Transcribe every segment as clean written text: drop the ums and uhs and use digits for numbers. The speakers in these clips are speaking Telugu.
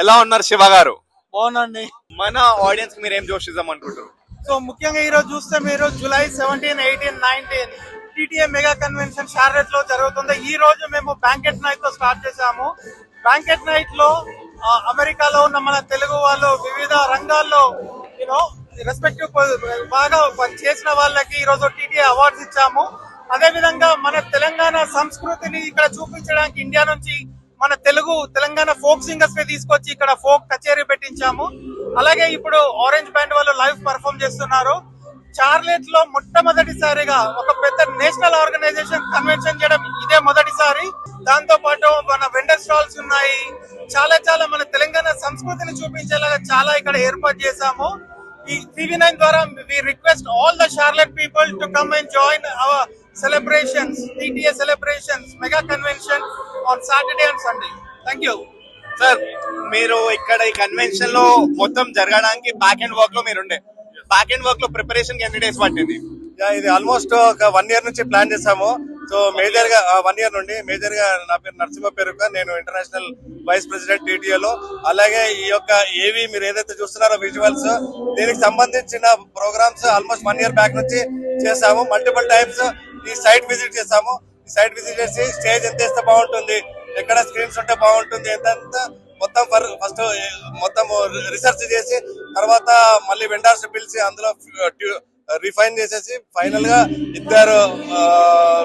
ఎలా ఉన్నారు శివ గారు? బాగుందండి. మన ఆడియన్స్ మీరు ఏం జోషిద్దాం అనుకుంటారు? సో ముఖ్యంగా ఈ రోజు చూస్తే మీరు July 17, 18, 19 TTA mega convention Charlotte లో జరుగుతుంది. ఈ రోజు మేము బ్యాంకెట్ నైట్ తో స్టార్ట్ చేసాము. బ్యాంకెట్ నైట్ లో అమెరికాలో ఉన్న మన తెలుగు వాళ్ళు వివిధ రంగాల్లో యూనో రెస్పెక్టివ్ బాగా చేసిన వాళ్ళకి ఈ రోజు టీటీఏ అవార్డ్స్ ఇచ్చాము. అదే విధంగా మన తెలంగాణ సంస్కృతిని ఇక్కడ చూపించడానికి ఇండియా నుంచి మన తెలంగాణ ఫోక్ సింగర్స్ ని తీసుకొచ్చి ఇక్కడ ఫోక్ కచేరీ పెట్టించాము. అలాగే ఇప్పుడు ఆరెంజ్ బ్యాండ్ వాళ్ళు లైవ్ పర్ఫామ్ చేస్తున్నారు. చార్లెట్ లో మొట్టమొదటిసారిగా ఒక పెద్ద నేషనల్ ఆర్గనైజేషన్ కన్వెన్షన్ చేయడం ఇదే మొదటిసారి. దాంతో పాటు మన వెండర్ స్టాల్స్ ఉన్నాయి. చాలా మన తెలంగాణ సంస్కృతిని చూపించేలాగా చాలా ఇక్కడ ఏర్పాటు చేశాము. ఈ TV9 ద్వారా we request all the Charlotte people to come and join our celebrations, TTA celebrations, mega convention on Saturday and Sunday. Thank you. Sir, మీరు ఇక్కడ ఈ కన్వెన్షన్ లో మొత్తం జరగడానికి బ్యాక్ అండ్ వర్క్ లో మీరుండే. బ్యాక్ అండ్ వర్క్ లో ప్రిపరేషన్ ఎన్ని డేస్ పట్టింది? ఇది ఆల్మోస్ట్ ఒక 1 year నుంచి ప్లాన్ చేసాము. సో మేజర్ గా 1 year నుండి మేజర్ గా నా పేరు నరసింహ పేరుక, నేను ఇంటర్నేషనల్ వైస్ ప్రెసిడెంట్ టీటీఏ లో. అలాగే ఈ యొక్క ఏవి మీరు ఏదైతే చూస్తున్నారో విజువల్స్, దీనికి సంబంధించిన ప్రోగ్రామ్స్ ఆల్మోస్ట్ 1 year బ్యాక్ నుంచి చేసాము. మల్టిపుల్ టైమ్స్ ఈ సైట్ విజిట్ చేసాము. ఈ సైట్ విజిట్ చేసి స్టేజ్ ఎంత వేస్తే బాగుంటుంది, ఎక్కడ స్క్రీన్స్ ఉంటే బాగుంటుంది, ఎంత మొత్తం ఫస్ట్ మొత్తం రీసెర్చ్ చేసి తర్వాత మళ్ళీ వెండర్స్ పిలిచి అందులో రిఫైన్ చేసేసి ఫైనల్ గా 2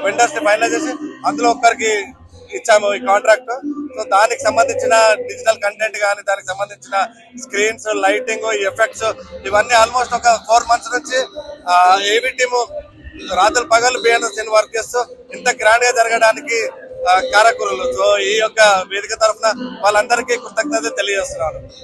వెండర్స్ ని ఫైనల్ చేసి అందులో ఒక్కరికి ఇచ్చాము ఈ కాంట్రాక్ట్. సో దానికి సంబంధించిన డిజిటల్ కంటెంట్ కానీ, దానికి సంబంధించిన స్క్రీన్స్, లైటింగ్, ఎఫెక్ట్స్ ఇవన్నీ ఆల్మోస్ట్ ఒక 4 months నుంచి ఏవి టీము రాత్రులు పగలు బిఎన్ఎస్ వర్క్ చేస్తూ ఇంత గ్రాండ్ గా జరగడానికి కారకులు. సో ఈ యొక్క వేదిక తరఫున వాళ్ళందరికీ కృతజ్ఞత తెలియజేస్తున్నాను.